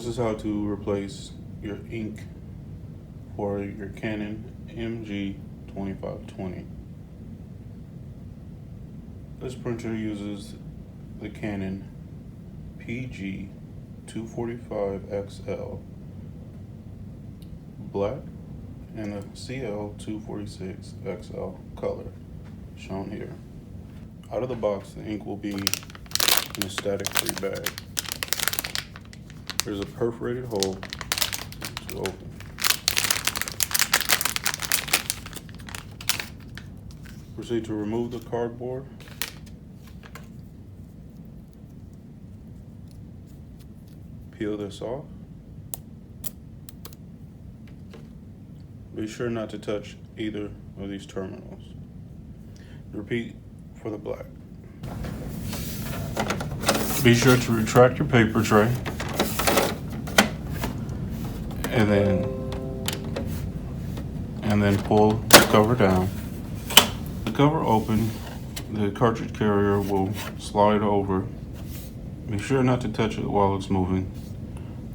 This is how to replace your ink for your Canon MG2520. This printer uses the Canon PG245XL black and the CL246XL color shown here. Out of the box, the ink will be in a static-free bag. There's a perforated hole to open. Proceed to remove the cardboard. Peel this off. Be sure not to touch either of these terminals. Repeat for the black. Be sure to retract your paper tray and then pull the cover down. The cover open, the cartridge carrier will slide over. Be sure not to touch it while it's moving.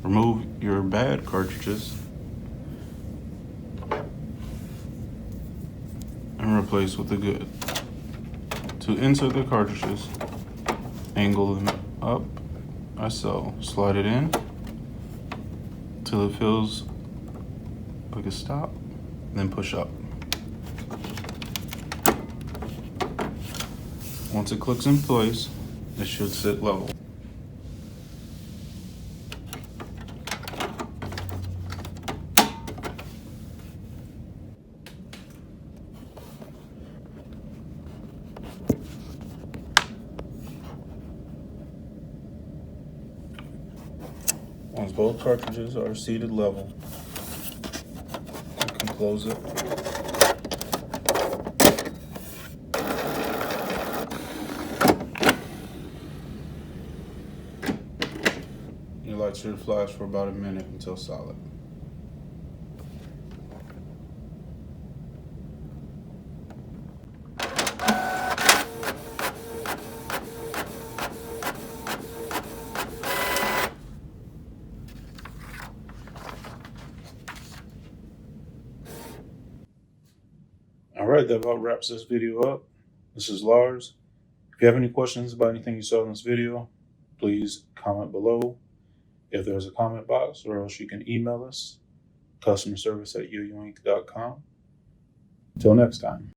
Remove your bad cartridges and replace with the good. To insert the cartridges, angle them up as so. Slide it in till it feels like a stop, then push up. Once it clicks in place, it should sit level. Once both cartridges are seated level, you can close it. Your light should flash for about a minute until solid. Alright, that about wraps this video up. This is Lars. If you have any questions about anything you saw in this video, please comment below. If there's a comment box, or else you can email us, customerservice@yoyoink.com. Till next time.